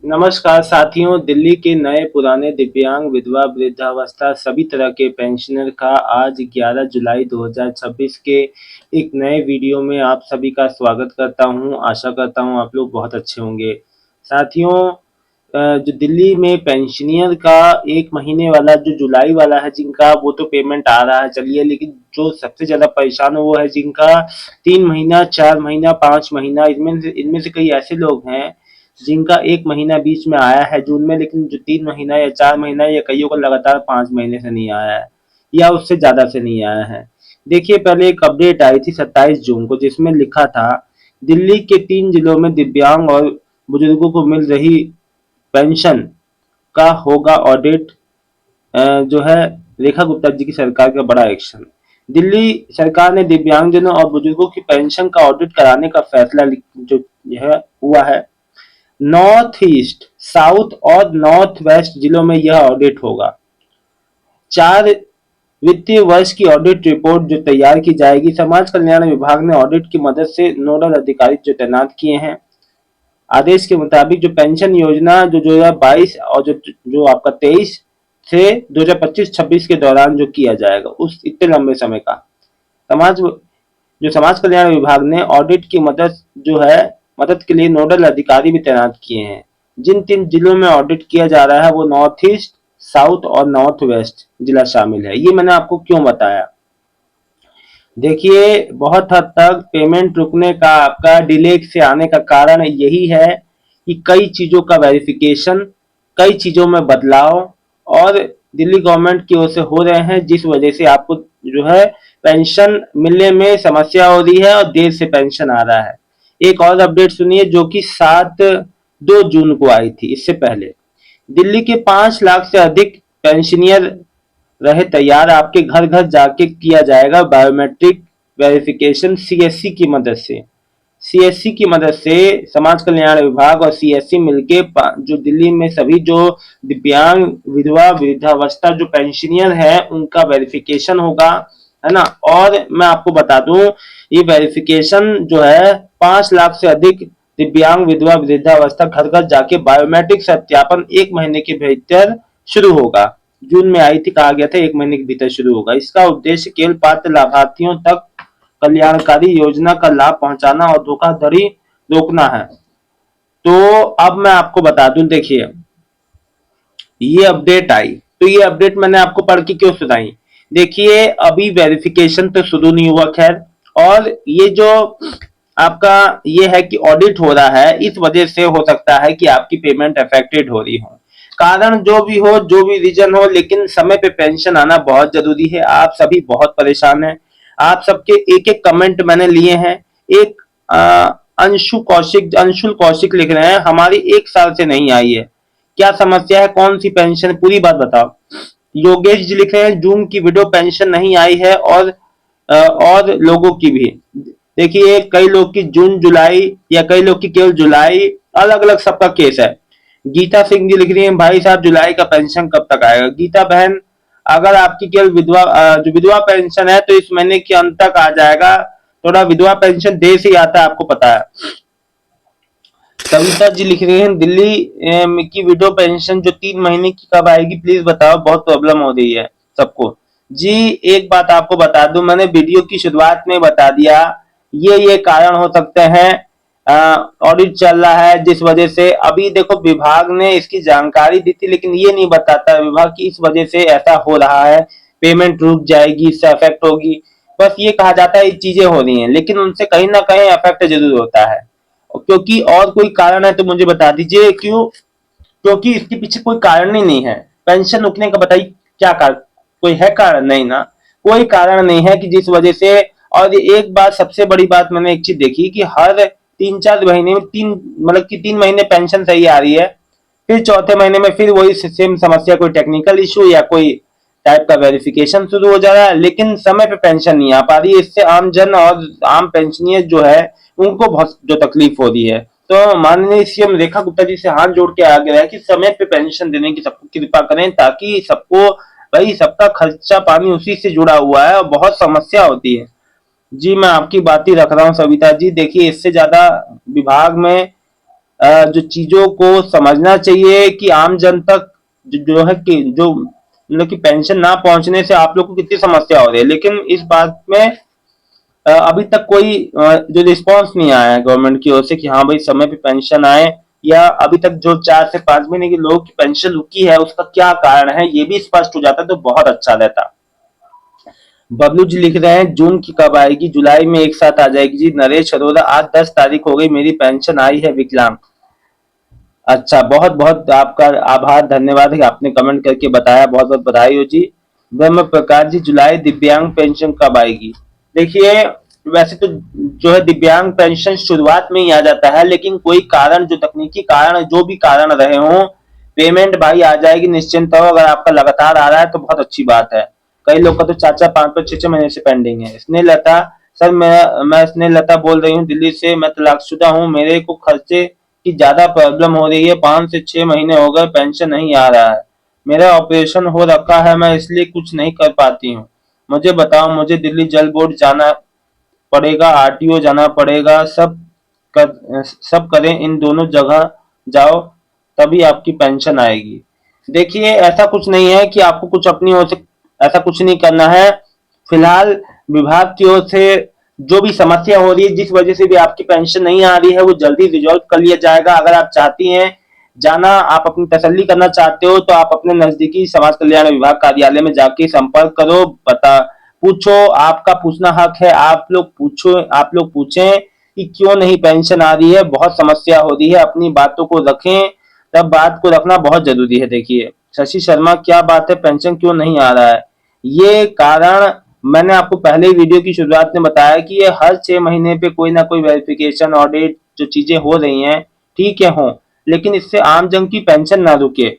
नमस्कार साथियों, दिल्ली के नए पुराने दिव्यांग, विधवा, वृद्धावस्था सभी तरह के पेंशनर का आज 11 जुलाई 2026 के एक नए वीडियो में आप सभी का स्वागत करता हूं। आशा करता हूं आप लोग बहुत अच्छे होंगे। साथियों, जो दिल्ली में पेंशनियर का 1 महीने वाला जो जुलाई वाला है जिनका, वो तो पेमेंट आ रहा है चलिए, लेकिन जो सबसे ज़्यादा परेशान हो वो है जिनका 3 महीना, 4 महीना, 5 महीना, इनमें से कई ऐसे लोग हैं जिनका 1 महीना बीच में आया है जून में, लेकिन जो 3 महीना या 4 महीना या कईयों को लगातार 5 महीने से नहीं आया है या उससे ज़्यादा से नहीं आया है। देखिए, पहले एक अपडेट आई थी 27 जून को जिसमें लिखा था दिल्ली के 3 जिलों में दिव्यांग और बुजुर्गों को मिल रही पेंशन का होगा ऑडिट। जो है रेखा गुप्ता जी की सरकार का बड़ा एक्शन। दिल्ली सरकार ने दिव्यांगजनों और बुजुर्गों की पेंशन का ऑडिट कराने का फैसला जो यह हुआ है। नॉर्थ ईस्ट, साउथ और नॉर्थ वेस्ट जिलों में यह ऑडिट होगा। 4 वित्तीय वर्ष की ऑडिट रिपोर्ट जो तैयार की जाएगी। समाज कल्याण विभाग ने ऑडिट की मदद से नोडल अधिकारी जो तैनात किए हैं। आदेश के मुताबिक जो पेंशन योजना जो 2022 और जो आपका 23 से 2025-26 के दौरान जो किया जाएगा, उस इतने लंबे समय का समाज कल्याण विभाग ने ऑडिट की मदद के लिए नोडल अधिकारी भी तैनात किए हैं। जिन 3 जिलों में ऑडिट किया जा रहा है वो नॉर्थ ईस्ट, साउथ और नॉर्थ वेस्ट जिला शामिल है। ये मैंने आपको क्यों बताया? देखिए, बहुत हद तक पेमेंट रुकने का, आपका डिले से आने का कारण यही है कि कई चीजों का वेरिफिकेशन, कई चीजों में बदलाव और दिल्ली गवर्नमेंट की ओर से हो रहे हैं, जिस वजह से आपको जो है पेंशन मिलने में समस्या हो रही है और देर से पेंशन आ रहा है। एक और अपडेट सुनिए जो कि 2 जून को आई थी। इससे पहले दिल्ली के 5 लाख से अधिक पेंशनियर रहे तैयार। आपके घर घर जाके किया जाएगा बायोमेट्रिक वेरिफिकेशन सीएससी की मदद से। सीएससी की मदद से समाज कल्याण विभाग और सीएससी मिलके जो दिल्ली में सभी जो दिव्यांग, विधवा, वृद्धावस्था जो पेंशनियर है उनका वेरिफिकेशन होगा, है ना। और मैं आपको बता दूं, ये वेरिफिकेशन जो है 5 लाख से अधिक दिव्यांग, विधवा, वृद्धावस्था घर घर जाके बायोमेट्रिक सत्यापन 1 महीने के भीतर शुरू होगा। जून में आई थी, कहा गया था 1 महीने के भीतर शुरू होगा। इसका उद्देश्य केवल पात्र लाभार्थियों तक कल्याणकारी योजना का लाभ पहुंचाना और धोखाधड़ी रोकना है। तो अब मैं आपको बता दूं, देखिए ये अपडेट आई, तो ये अपडेट मैंने आपको पढ़ के क्यों सुनाई? देखिए, अभी वेरिफिकेशन तो शुरू नहीं हुआ खैर, और ये जो आपका ये है कि ऑडिट हो रहा है, इस वजह से हो सकता है कि आपकी पेमेंट अफेक्टेड हो रही हो। कारण जो भी हो, जो भी रीजन हो, लेकिन समय पे पेंशन आना बहुत जरूरी है। आप सभी बहुत परेशान हैं। आप सबके एक एक कमेंट मैंने लिए हैं। एक अंशुल कौशिक लिख रहे हैं हमारी 1 साल से नहीं आई है, क्या समस्या है, कौन सी पेंशन, पूरी बात बताओ। योगेश जी लिख रहे हैं जून की विडो पेंशन नहीं आई है और लोगों की भी। देखिए, कई लोग की जून जुलाई या कई लोग की केवल जुलाई, अलग अलग सबका केस है। गीता सिंह जी लिख रही हैं भाई साहब जुलाई का पेंशन कब तक आएगा? गीता बहन, अगर आपकी केवल जो विधवा पेंशन है तो इस महीने के अंत तक आ जाएगा। थोड़ा विधवा पेंशन देर से ही आता है, आपको पता है। कविता जी लिख रही हैं दिल्ली की विडो पेंशन जो 3 महीने की कब आएगी प्लीज बताओ, बहुत प्रॉब्लम हो रही है सबको। जी, एक बात आपको बता दूं, मैंने वीडियो की शुरुआत में बता दिया, ये कारण हो सकते हैं। ऑडिट चल रहा है जिस वजह से, अभी देखो विभाग ने इसकी जानकारी दी थी लेकिन ये नहीं बताता विभाग की इस वजह से ऐसा हो रहा है, पेमेंट रुक जाएगी, इससे अफेक्ट होगी। बस ये कहा जाता है ये चीजें हो रही हैं, लेकिन उनसे कहीं ना कहीं अफेक्ट जरूर होता है। क्योंकि और कोई कारण है तो मुझे बता दीजिए क्यों? क्योंकि इसके पीछे कोई कारण ही नहीं है। पेंशन रुकने का बताइए क्या कारण, कोई है कारण? नहीं ना, कोई कारण नहीं है कि जिस वजह से। और एक बात, सबसे बड़ी बात मैंने एक चीज देखी कि हर 3-4 महीने में 3 महीने पेंशन सही आ रही है, फिर चौथे महीने में फिर वही सेम समस्या, कोई टेक्निकल इशू या कोई टाइप का वेरिफिकेशन शुरू हो जा रहा है, लेकिन समय पे पेंशन नहीं आ पा रही है। इससे आम जन और आम पेंशनियर जो है उनको बहुत जो तकलीफ हो रही है। तो माननीय सीएम रेखा गुप्ता जी से हाथ जोड़ के आ गया है कि समय पे पेंशन देने की सबको कृपा करें, ताकि सबको, भाई सबका खर्चा पानी उसी से जुड़ा हुआ है और बहुत समस्या होती है। जी, मैं आपकी बात ही रख रहा हूँ सविता जी। देखिए, इससे ज्यादा विभाग में जो चीजों को समझना चाहिए कि आम जन तक जो है कि जो मतलब कि पेंशन ना पहुंचने से आप लोग को कितनी समस्या हो रही है, लेकिन इस बात में अभी तक कोई जो रिस्पांस नहीं आया है गवर्नमेंट की ओर से कि हाँ भाई समय पे पेंशन आए, या अभी तक जो 4 से 5 महीने के लोगों की पेंशन रुकी है उसका क्या कारण है ये भी स्पष्ट हो जाता तो बहुत अच्छा रहता। बबलू जी लिख रहे हैं जून की कब आएगी, जुलाई में एक साथ आ जाएगी जी। नरेश अरोरा आज 10 तारीख हो गई, मेरी पेंशन आई है विकलांग। अच्छा, बहुत बहुत आपका आभार, धन्यवाद है कि आपने कमेंट करके बताया, बहुत बहुत बधाई हो जी। ब्रह्म प्रकाश जी जुलाई दिव्यांग पेंशन कब आएगी? देखिए, वैसे तो जो है दिव्यांग पेंशन शुरुआत में ही आ जाता है, लेकिन कोई कारण जो तकनीकी कारण जो भी कारण रहे हों, पेमेंट भाई आ जाएगी निश्चिंत रहो। अगर आपका लगातार आ रहा है तो बहुत अच्छी बात है। कई लोग का तो 4 4 5 5 6 6 महीने से पेंडिंग है। स्नेहलता, सर मैं स्नेहलता बोल रही हूँ दिल्ली से। मैं तलाकशुदा हूँ, मेरे को खर्चे की ज्यादा प्रॉब्लम हो रही है, 5 से 6 महीने हो गए पेंशन नहीं आ रहा है। मेरा ऑपरेशन हो रखा है, मैं इसलिए कुछ नहीं कर पाती हूँ। मुझे बताओ, मुझे दिल्ली जल बोर्ड जाना पड़ेगा, आरटीओ जाना पड़ेगा, सब करें, इन दोनों जगह जाओ तभी आपकी पेंशन आएगी। देखिए, ऐसा कुछ नहीं है कि आपको कुछ अपनी ओर से ऐसा कुछ नहीं करना है। फिलहाल विभाग की ओर से जो भी समस्या हो रही है, जिस वजह से भी आपकी पेंशन नहीं आ रही है, वो जल्दी रिजॉल्व कर लिया जाएगा। अगर आप चाहती हैं जाना, आप अपनी तसल्ली करना चाहते हो तो आप अपने नजदीकी समाज कल्याण विभाग कार्यालय में जाके संपर्क करो, बता पूछो, आपका पूछना हक है। आप लोग पूछें कि क्यों नहीं पेंशन आ रही है, बहुत समस्या हो रही है, अपनी बातों को रखें। तब बात को रखना बहुत जरूरी है। देखिए शशि शर्मा, क्या बात है, पेंशन क्यों नहीं आ रहा है? ये कारण मैंने आपको पहले ही वीडियो की शुरुआत में बताया कि ये हर 6 महीने पे कोई ना कोई वेरिफिकेशन ऑडिट जो चीजें हो रही हैं, ठीक है हों, लेकिन इससे आम जन की पेंशन ना रुके।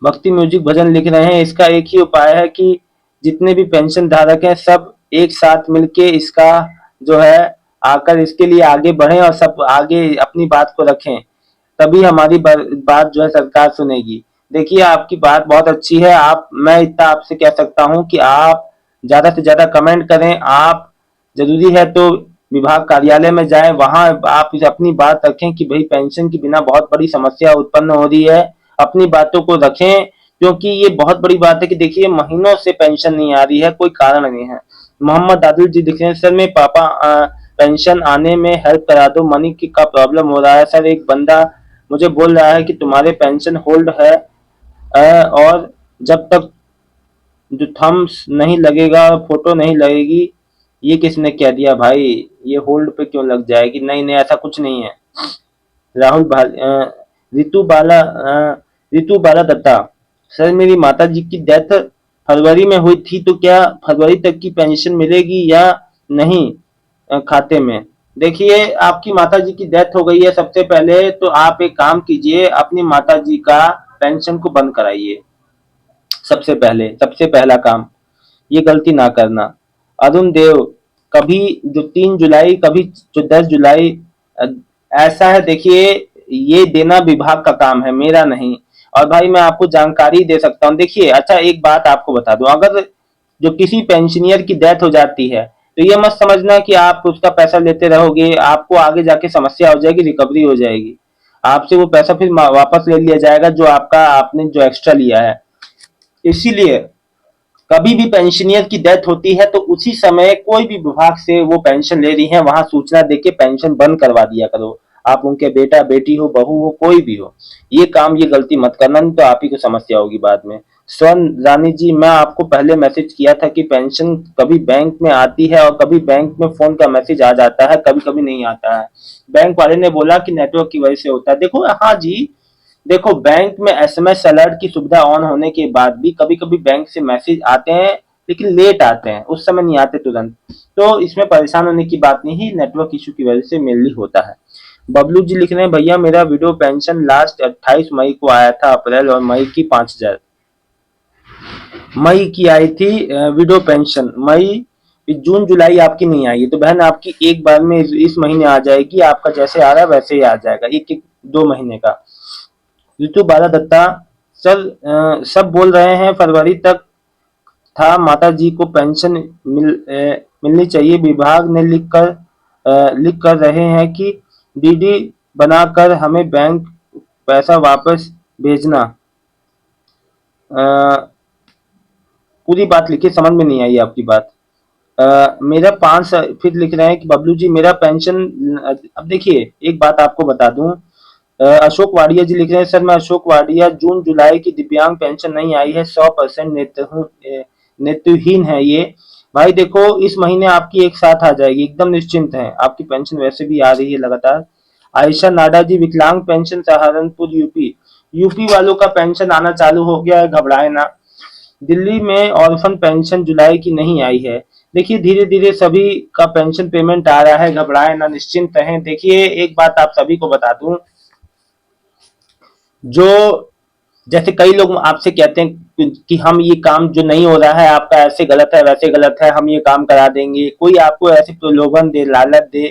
भक्ति म्यूजिक भजन लिख रहे हैं, इसका एक ही उपाय है कि जितने भी पेंशन धारक हैं सब एक साथ मिलके इसका जो है आकर इसके लिए आगे बढ़ें और सब आगे अपनी बात को रखें, तभी हमारी बात जो है सरकार सुनेगी। देखिए, आपकी बात बहुत अच्छी है। आप मैं इतना आपसे कह सकता हूं कि आप ज्यादा से ज्यादा कमेंट करें। आप जरूरी है तो विभाग कार्यालय में जाएं, वहां आप अपनी बात रखें कि भाई पेंशन के बिना बहुत बड़ी समस्या उत्पन्न हो रही है। अपनी बातों को रखें, क्योंकि ये बहुत बड़ी बात है कि देखिए महीनों से पेंशन नहीं आ रही है, कोई कारण नहीं है। मोहम्मद आदिल जी दिख रहे हैं, सर मेरे पापा पेंशन आने में हेल्प करा दो, मनी की का प्रॉब्लम हो रहा है सर। एक बंदा मुझे बोल रहा है कि तुम्हारे पेंशन होल्ड है, और जब तक जो थम्स नहीं लगेगा, फोटो नहीं लगेगी। ये किसने कह दिया भाई? ये होल्ड पे क्यों लग जाएगी? नहीं नहीं, ऐसा कुछ नहीं है। राहुल रितु बाला रितु बाला दत्ता, सर मेरी माता जी की डेथ फरवरी में हुई थी, तो क्या फरवरी तक की पेंशन मिलेगी या नहीं खाते में? देखिए, आपकी माता जी की डेथ हो गई है, सबसे पहले तो आप एक काम कीजिए, अपनी माता जी का पेंशन को बंद कराइए। सबसे पहला काम, ये गलती ना करना। अरुण देव, कभी जो 3 जुलाई, कभी जो 10 जुलाई, अ, ऐसा है। देखिए, ये देना विभाग का काम है, मेरा नहीं। और भाई मैं आपको जानकारी दे सकता हूँ। देखिए, अच्छा एक बात आपको बता दूं, अगर जो किसी पेंशनियर की डेथ हो जाती है तो ये मत समझना कि आप उसका पैसा लेते रहोगे, आपको आगे जाके समस्या हो जाएगी, रिकवरी हो जाएगी, आपसे वो पैसा फिर वापस ले लिया जाएगा जो आपने जो एक्स्ट्रा लिया है। इसीलिए कभी भी पेंशनियर की डेथ होती है तो उसी समय कोई भी विभाग से वो पेंशन ले रही है वहां सूचना देके पेंशन बंद करवा दिया करो। आप उनके बेटा बेटी हो, बहू हो, कोई भी हो, ये गलती मत करना, नहीं तो आप ही को समस्या होगी बाद में। स्वर्ण रानी जी, मैं आपको पहले मैसेज किया था कि पेंशन कभी बैंक में आती है और कभी बैंक में फोन का मैसेज आ जाता है, कभी कभी नहीं आता है। बैंक वाले ने बोला कि नेटवर्क की वजह से होता है। देखो, हाँ जी, देखो बैंक में एसएमएस अलर्ट की सुविधा ऑन होने के बाद भी कभी कभी बैंक से मैसेज आते हैं, लेकिन लेट आते हैं, उस समय नहीं आते तुरंत। तो इसमें परेशान होने की बात नहीं है, नेटवर्क इशू की वजह से मेनली होता है। बबलू जी लिख रहे हैं, भैया मेरा विडो पेंशन लास्ट 28 मई को आया था, अप्रैल और मई की 5,000 मई की आई थी विडो पेंशन। मई जून जुलाई आपकी नहीं आई है, तो बहन आपकी एक बार में इस महीने आ जाएगी, आपका जैसे आ रहा है वैसे ही आ जाएगा, एक एक 2 महीने का। ऋतु बाला दत्ता, सर सब बोल रहे हैं फरवरी तक था, माता जी को पेंशन मिलनी चाहिए, विभाग ने लिख कर रहे हैं कि डीडी बनाकर हमें बैंक पैसा वापस भेजना। अ, पूरी बात लिखिए, समझ में नहीं आई आपकी बात। मेरा 5 फिर लिख रहे हैं कि बबलू जी मेरा पेंशन। अब देखिए एक बात आपको बता दूं। अशोक वाडिया जी लिख रहे हैं, सर मैं अशोक वाडिया, जून जुलाई की दिव्यांग पेंशन नहीं आई है, 100% नेत्रहीन है ये। भाई देखो इस महीने आपकी एक साथ आ जाएगी, एकदम निश्चिंत है, आपकी पेंशन वैसे भी आ रही है लगातार। आयशा नाडा जी, विकलांग पेंशन सहारनपुर यूपी। यूपी वालों का पेंशन आना चालू हो गया है, घबराए ना। दिल्ली में ऑर्फन पेंशन जुलाई की नहीं आई है। देखिए धीरे धीरे सभी का पेंशन पेमेंट आ रहा है, घबराए ना, निश्चिंत रहें। देखिए एक बात आप सभी को बता दूं, जो जैसे कई लोग आपसे कहते हैं कि हम ये काम जो नहीं हो रहा है आपका, ऐसे गलत है वैसे गलत है, हम ये काम करा देंगे, कोई आपको ऐसे प्रलोभन दे, लालच दे,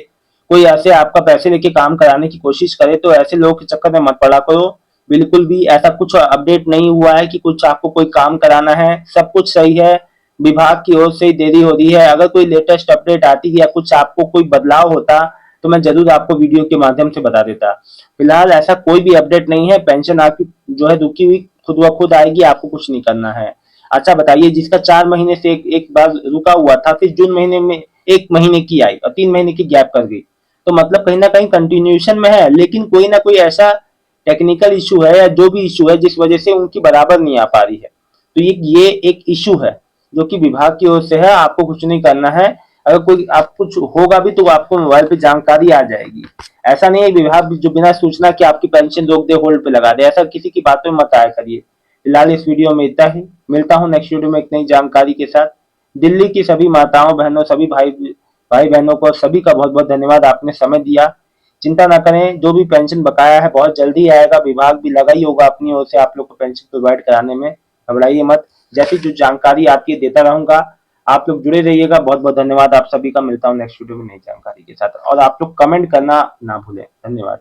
कोई ऐसे आपका पैसे लेके काम कराने की कोशिश करे, तो ऐसे लोगों के चक्कर में मत पड़ा करो। बिल्कुल भी ऐसा कुछ अपडेट नहीं हुआ है कि कुछ आपको कोई काम कराना है, सब कुछ सही है। विभाग की ओर से ही देरी हो रही है, अगर कोई लेटेस्ट अपडेट आती या कुछ आपको कोई बदलाव होता तो मैं जरूर आपको वीडियो के माध्यम से बता देता। फिलहाल ऐसा कोई भी अपडेट नहीं है, पेंशन आपकी जो है रुकी हुई खुद ब खुद आएगी, आपको कुछ नहीं करना है। अच्छा बताइए, जिसका 4 महीने से एक बार रुका हुआ था, फिर जून महीने में 1 महीने की आई और 3 महीने की गैप कर गई, तो मतलब कहीं ना कहीं कंटिन्यूएशन में है, लेकिन कोई ना कोई ऐसा टेक्निकल इशू है या जो भी इशू है जिस वजह से उनकी बराबर नहीं आ पा रही है। तो ये एक इशू है जो कि विभाग की ओर से है, आपको कुछ नहीं करना है। अगर कोई आप कुछ होगा भी तो आपको मोबाइल पे जानकारी आ जाएगी। ऐसा नहीं है विभाग जो बिना सूचना के आपकी पेंशन रोक दे, होल्ड पे लगा दे, ऐसा किसी की बातों में मत आया करिए। फिलहाल इस वीडियो में इतना ही, मिलता हूँ नेक्स्ट वीडियो में एक नई जानकारी के साथ। दिल्ली की सभी माताओं बहनों, सभी भाई भाई बहनों को सभी का बहुत बहुत धन्यवाद, आपने समय दिया। चिंता ना करें, जो भी पेंशन बकाया है बहुत जल्दी आएगा, विभाग भी लगा ही होगा अपनी ओर से आप लोग को पेंशन प्रोवाइड कराने में, घबराइए मत। जैसी जो जानकारी आती है देता रहूंगा, आप लोग जुड़े रहिएगा। बहुत बहुत धन्यवाद आप सभी का, मिलता हूँ नेक्स्ट वीडियो में नई जानकारी के साथ, और आप लोग कमेंट करना ना भूलें। धन्यवाद।